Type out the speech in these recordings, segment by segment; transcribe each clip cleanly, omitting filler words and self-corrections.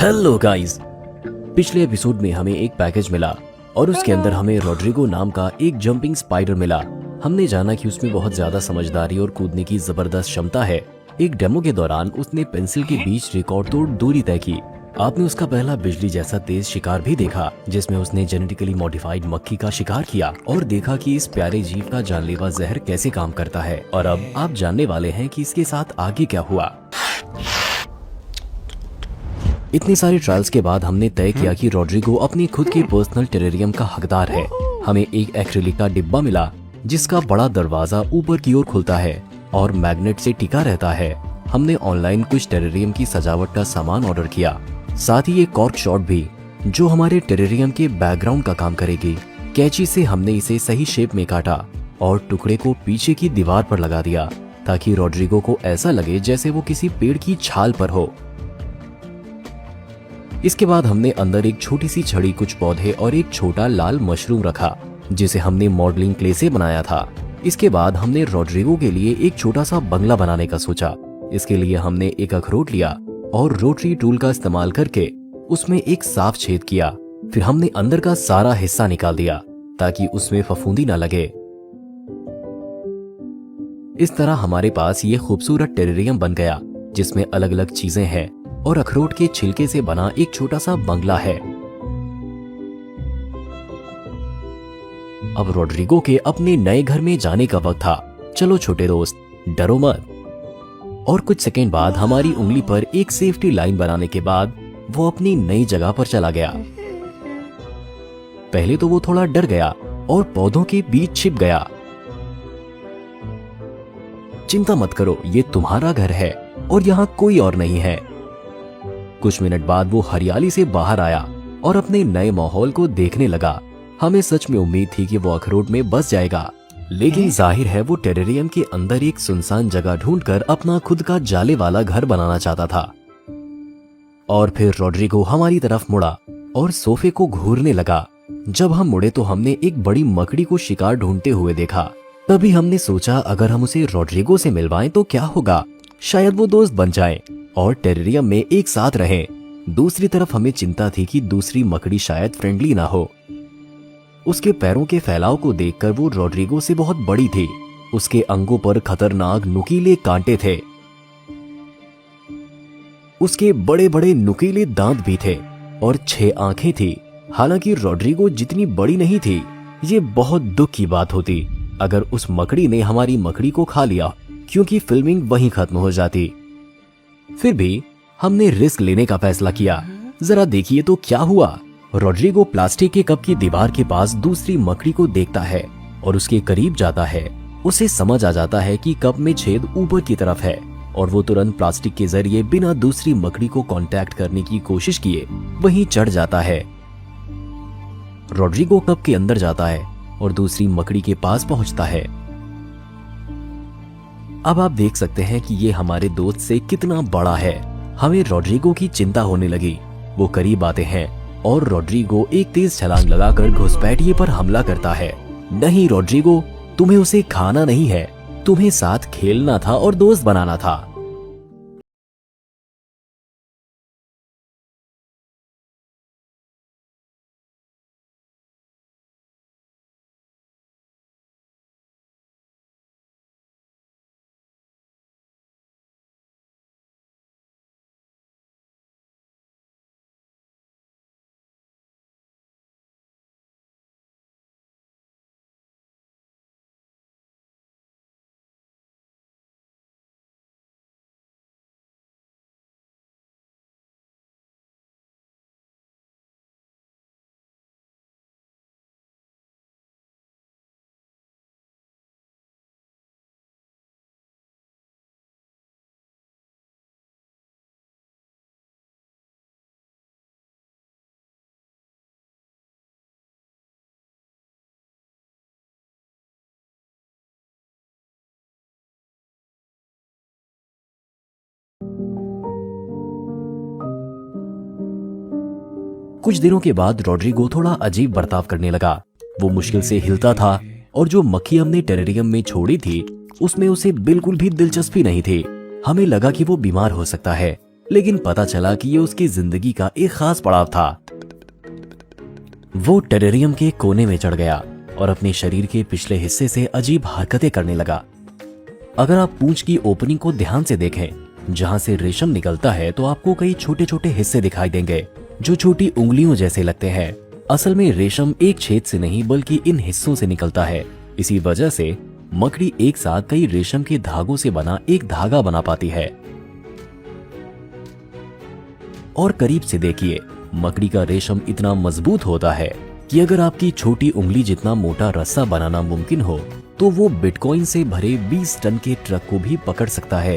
Hello guys. पिछले episode में हमें एक पैकेज मिला और उसके अंदर हमें रॉड्रिगो नाम का एक जंपिंग स्पाइडर मिला। हमने जाना कि उसमें बहुत ज्यादा समझदारी और कूदने की जबरदस्त क्षमता है। एक डेमो के दौरान उसने पेंसिल के बीच रिकॉर्ड तोड़ दूरी तय की। आपने उसका पहला बिजली जैसा तेज शिकार भी देखा, जिसमें उसने जेनेटिकली मॉडिफाइड मक्खी का शिकार किया और देखा कि इस प्यारे जीव का जानलेवा जहर कैसे काम करता है। और अब आप जानने वाले हैं कि इसके साथ आगे क्या हुआ। इतनी सारी ट्रायल्स के बाद हमने तय किया कि रॉड्रिगो अपनी खुद के पर्सनल टेरेरियम का हकदार है। हमें एक एक्रिलिक का डिब्बा मिला जिसका बड़ा दरवाजा ऊपर की ओर खुलता है और मैग्नेट से टिका रहता है। हमने ऑनलाइन कुछ टेरेरियम की सजावट का सामान ऑर्डर किया, साथ ही एक कॉर्क शॉट भी जो हमारे टेरेरियम के बैकग्राउंड का काम करेगी। कैंची से हमने इसे सही शेप में काटा और टुकड़े को पीछे की दीवार पर लगा दिया ताकि रॉड्रिगो को ऐसा लगे जैसे वो किसी पेड़ की छाल पर हो। इसके बाद हमने अंदर एक छोटी सी छड़ी, कुछ पौधे और एक छोटा लाल मशरूम रखा जिसे हमने मॉडलिंग क्ले से बनाया था। इसके बाद हमने रॉड्रिगो के लिए एक छोटा सा बंगला बनाने का सोचा। इसके लिए हमने एक अखरोट लिया और रोटरी टूल का इस्तेमाल करके उसमें एक साफ छेद किया। फिर हमने अंदर का सारा हिस्सा निकाल दिया ताकि उसमें फफूंदी न लगे। इस तरह हमारे पास ये खूबसूरत टेरेरियम बन गया जिसमें अलग अलग चीजें हैं और अखरोट के छिलके से बना एक छोटा सा बंगला है। अब रॉड्रिगो के अपने नए घर में जाने का वक्त था। चलो छोटे दोस्त, डरो मत। और कुछ सेकंड बाद हमारी उंगली पर एक सेफ्टी लाइन बनाने के बाद वो अपनी नई जगह पर चला गया। पहले तो वो थोड़ा डर गया और पौधों के बीच छिप गया। चिंता मत करो, ये तुम्हारा घर है और यहाँ कोई और नहीं है। कुछ मिनट बाद वो हरियाली से बाहर आया और अपने नए माहौल को देखने लगा। हमें सच में उम्मीद थी कि वो अखरोट में बस जाएगा, लेकिन जाहिर है वो टेरेरियम के अंदर एक सुनसान जगह ढूंढकर अपना खुद का जाले वाला घर बनाना चाहता था। और फिर रॉड्रिगो हमारी तरफ मुड़ा और सोफे को घूरने लगा। जब हम मुड़े तो हमने एक बड़ी मकड़ी को शिकार ढूंढते हुए देखा। तभी हमने सोचा अगर हम उसे रॉड्रिगो से मिलवाएं तो क्या होगा, शायद वो दोस्त बन जाएं और टेरेरियम में एक साथ रहें। दूसरी तरफ हमें चिंता थी कि दूसरी मकड़ी शायद फ्रेंडली ना हो। उसके पैरों के फैलाव को देखकर वो रॉड्रिगो से बहुत बड़ी थी। उसके अंगों पर खतरनाक नुकीले कांटे थे। उसके बड़े बड़े नुकीले दांत भी थे और 6 आंखें थी। हालांकि रॉड्रिगो जितनी बड़ी नहीं थी। ये बहुत दुख की बात होती अगर उस मकड़ी ने हमारी मकड़ी को खा लिया, क्योंकि फिल्मिंग वहीं खत्म हो जाती। फिर भी हमने रिस्क लेने का फैसला किया। जरा देखिए तो क्या हुआ। रॉड्रिगो प्लास्टिक के कप की दीवार के पास दूसरी मकड़ी को देखता है और उसके करीब जाता है। उसे समझ आ जाता है कि कप में छेद ऊपर की तरफ है और वो तुरंत प्लास्टिक के जरिए बिना दूसरी मकड़ी को कांटेक्ट करने की कोशिश किए वहीं चढ़ जाता है। रॉड्रिगो कप के अंदर जाता है और दूसरी मकड़ी के पास पहुंचता है। अब आप देख सकते हैं कि ये हमारे दोस्त से कितना बड़ा है। हमें रॉड्रिगो की चिंता होने लगी। वो करीब आते हैं और रॉड्रिगो एक तेज छलांग लगाकर घुसपैठिए पर हमला करता है। नहीं रॉड्रिगो, तुम्हें उसे खाना नहीं है, तुम्हें साथ खेलना था और दोस्त बनाना था। कुछ दिनों के बाद रॉड्रिगो थोड़ा अजीब बर्ताव करने लगा। वो मुश्किल से हिलता था और जो मक्खी हमने टेरेरियम में छोड़ी थी उसमें उसे बिल्कुल भी दिलचस्पी नहीं थी। हमें लगा कि वो बीमार हो सकता है, लेकिन पता चला कि ये उसकी जिंदगी का एक खास पड़ाव था। वो टेरेरियम के कोने में चढ़ गया और अपने शरीर के पिछले हिस्से से अजीब हरकतें करने लगा। अगर आप पूंछ की ओपनिंग को ध्यान से देखें, जहां से रेशम निकलता है, तो आपको कई छोटे छोटे हिस्से दिखाई देंगे जो छोटी उंगलियों जैसे लगते हैं। असल में रेशम एक छेद से नहीं बल्कि इन हिस्सों से निकलता है। इसी वजह से मकड़ी एक साथ कई रेशम के धागों से बना एक धागा बना पाती है। और करीब से देखिए, मकड़ी का रेशम इतना मजबूत होता है कि अगर आपकी छोटी उंगली जितना मोटा रस्सा बनाना मुमकिन हो तो वो बिटकॉइन से भरे 20 टन के ट्रक को भी पकड़ सकता है।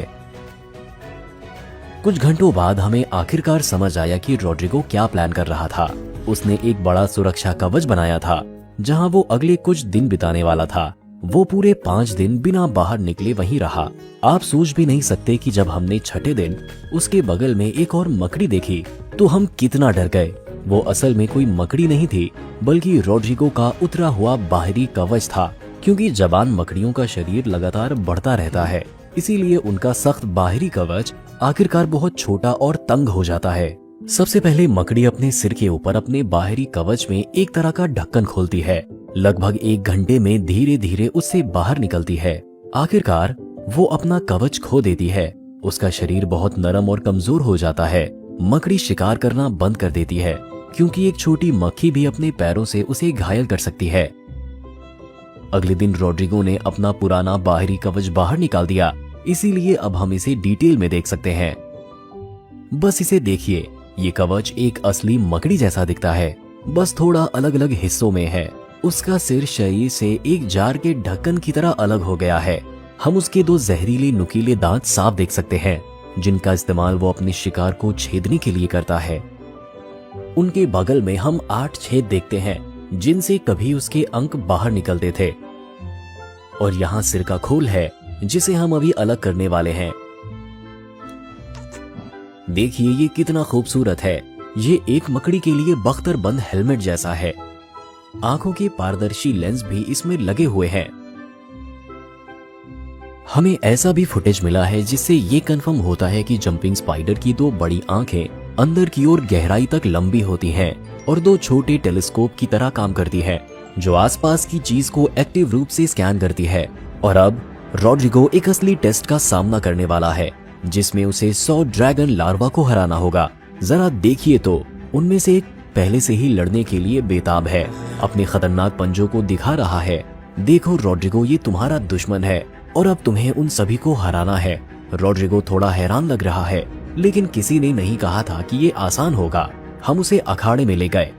कुछ घंटों बाद हमें आखिरकार समझ आया कि रॉड्रिगो क्या प्लान कर रहा था। उसने एक बड़ा सुरक्षा कवच बनाया था जहां वो अगले कुछ दिन बिताने वाला था। वो पूरे 5 दिन बिना बाहर निकले वहीं रहा। आप सोच भी नहीं सकते कि जब हमने छठे दिन उसके बगल में एक और मकड़ी देखी तो हम कितना डर गए। वो असल में कोई मकड़ी नहीं थी बल्कि रॉड्रिगो का उतरा हुआ बाहरी कवच था। क्योंकि जवान मकड़ियों का शरीर लगातार बढ़ता रहता है, इसीलिए उनका सख्त बाहरी कवच आखिरकार बहुत छोटा और तंग हो जाता है। सबसे पहले मकड़ी अपने सिर के ऊपर अपने बाहरी कवच में एक तरह का ढक्कन खोलती है। लगभग 1 घंटे में धीरे धीरे उससे बाहर निकलती है। आखिरकार वो अपना कवच खो देती है। उसका शरीर बहुत नरम और कमजोर हो जाता है। मकड़ी शिकार करना बंद कर देती है क्योंकि एक छोटी मक्खी भी अपने पैरों से उसे घायल कर सकती है। अगले दिन रॉड्रिगो ने अपना पुराना बाहरी कवच बाहर निकाल दिया, इसीलिए अब हम इसे डिटेल में देख सकते हैं। बस इसे देखिए, ये कवच एक असली मकड़ी जैसा दिखता है, बस थोड़ा अलग अलग हिस्सों में है। उसका सिर शरीर से एक जार के ढक्कन की तरह अलग हो गया है। हम उसके 2 जहरीले नुकीले दांत साफ देख सकते हैं जिनका इस्तेमाल वो अपने शिकार को छेदने के लिए करता है। उनके बगल में हम 8 छेद देखते हैं जिनसे कभी उसके अंक बाहर निकलते थे। और यहाँ सिर का खोल है जिसे हम अभी अलग करने वाले हैं। देखिए ये कितना खूबसूरत है। ये एक मकड़ी के लिए बख्तरबंद हेलमेट जैसा है। आंखों के पारदर्शी लेंस भी इसमें लगे हुए हैं। हमें ऐसा भी फुटेज मिला है जिससे ये कंफर्म होता है कि जंपिंग स्पाइडर की 2 बड़ी आंखें अंदर की ओर गहराई तक लंबी होती हैं और 2 छोटे टेलीस्कोप की तरह काम करती है जो आसपास की चीज को एक्टिव रूप से स्कैन करती है। और अब रॉड्रिगो एक असली टेस्ट का सामना करने वाला है जिसमें उसे 100 ड्रैगन लार्वा को हराना होगा। जरा देखिए तो, उनमें से एक पहले से ही लड़ने के लिए बेताब है, अपने खतरनाक पंजों को दिखा रहा है। देखो रॉड्रिगो, ये तुम्हारा दुश्मन है और अब तुम्हें उन सभी को हराना है। रॉड्रिगो थोड़ा हैरान लग रहा है, लेकिन किसी ने नहीं कहा था कि ये आसान होगा। हम उसे अखाड़े में ले गए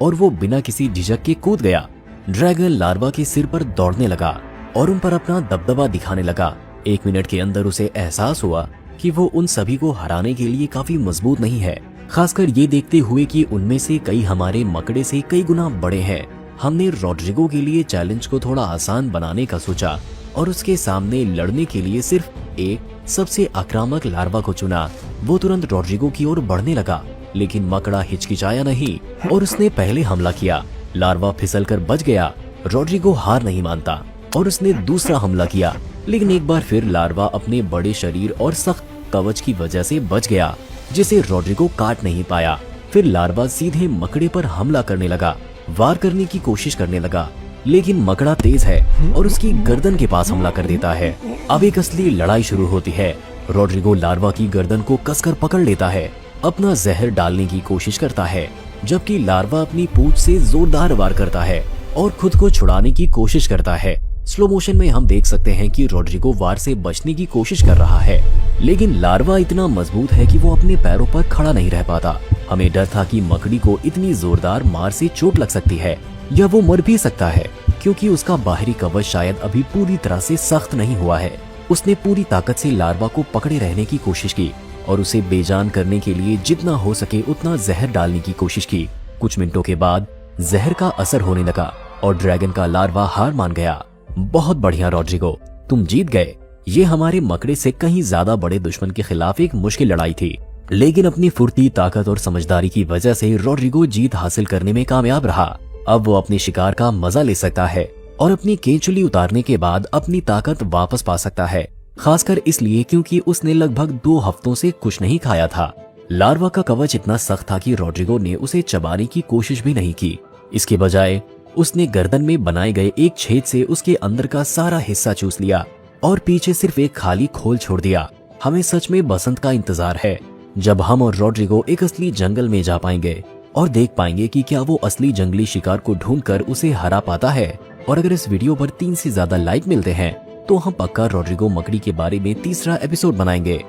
और वो बिना किसी झिझक के कूद गया। ड्रैगन लार्वा के सिर पर दौड़ने लगा और उन पर अपना दबदबा दिखाने लगा। 1 मिनट के अंदर उसे एहसास हुआ कि वो उन सभी को हराने के लिए काफी मजबूत नहीं है, खासकर ये देखते हुए कि उनमें से कई हमारे मकड़े से कई गुना बड़े हैं। हमने रॉड्रिगो के लिए चैलेंज को थोड़ा आसान बनाने का सोचा और उसके सामने लड़ने के लिए सिर्फ एक सबसे आक्रामक लार्वा को चुना। वो तुरंत रॉड्रिगो की ओर बढ़ने लगा, लेकिन मकड़ा हिचकिचाया नहीं और उसने पहले हमला किया। लार्वा फिसलकर बच गया। रॉड्रिगो हार नहीं मानता और उसने दूसरा हमला किया, लेकिन एक बार फिर लार्वा अपने बड़े शरीर और सख्त कवच की वजह से बच गया, जिसे रॉड्रिगो काट नहीं पाया। फिर लार्वा सीधे मकड़े पर हमला करने लगा, वार करने की कोशिश करने लगा, लेकिन मकड़ा तेज है और उसकी गर्दन के पास हमला कर देता है। अब एक असली लड़ाई शुरू होती है। रॉड्रिगो लार्वा की गर्दन को कसकर पकड़ लेता है, अपना जहर डालने की कोशिश करता है, जबकि लार्वा अपनी पूंछ से जोरदार वार करता है और खुद को छुड़ाने की कोशिश करता है। स्लो मोशन में हम देख सकते हैं कि रॉड्रिगो वार से बचने की कोशिश कर रहा है, लेकिन लार्वा इतना मजबूत है कि वो अपने पैरों पर खड़ा नहीं रह पाता। हमें डर था कि मकड़ी को इतनी जोरदार मार से चोट लग सकती है या वो मर भी सकता है, क्योंकि उसका बाहरी कवच शायद अभी पूरी तरह से सख्त नहीं हुआ है। उसने पूरी ताकत से लार्वा को पकड़े रहने की कोशिश की और उसे बेजान करने के लिए जितना हो सके उतना जहर डालने की कोशिश की। कुछ मिनटों के बाद जहर का असर होने लगा और ड्रैगन का लार्वा हार मान गया। बहुत बढ़िया रॉड्रिगो, तुम जीत गए। ये हमारे मकड़े से कहीं ज्यादा बड़े दुश्मन के खिलाफ एक मुश्किल लड़ाई थी, लेकिन अपनी फुर्ती, ताकत और समझदारी की वजह से रॉड्रिगो जीत हासिल करने में कामयाब रहा। अब वो अपने शिकार का मजा ले सकता है और अपनी केंचुली उतारने के बाद अपनी ताकत वापस पा सकता है। खासकर इसलिए क्योंकि उसने लगभग 2 हफ्तों से कुछ नहीं खाया था। लार्वा का कवच इतना सख्त था कि रॉड्रिगो ने उसे चबाने की कोशिश भी नहीं की। इसके बजाय उसने गर्दन में बनाए गए एक छेद से उसके अंदर का सारा हिस्सा चूस लिया और पीछे सिर्फ एक खाली खोल छोड़ दिया। हमें सच में बसंत का इंतजार है, जब हम और रॉड्रिगो एक असली जंगल में जा पाएंगे और देख पाएंगे कि क्या वो असली जंगली शिकार को ढूंढकर उसे हरा पाता है। और अगर इस वीडियो पर 3 से ज्यादा लाइक मिलते हैं तो हम पक्का रॉड्रिगो मकड़ी के बारे में तीसरा एपिसोड बनाएंगे।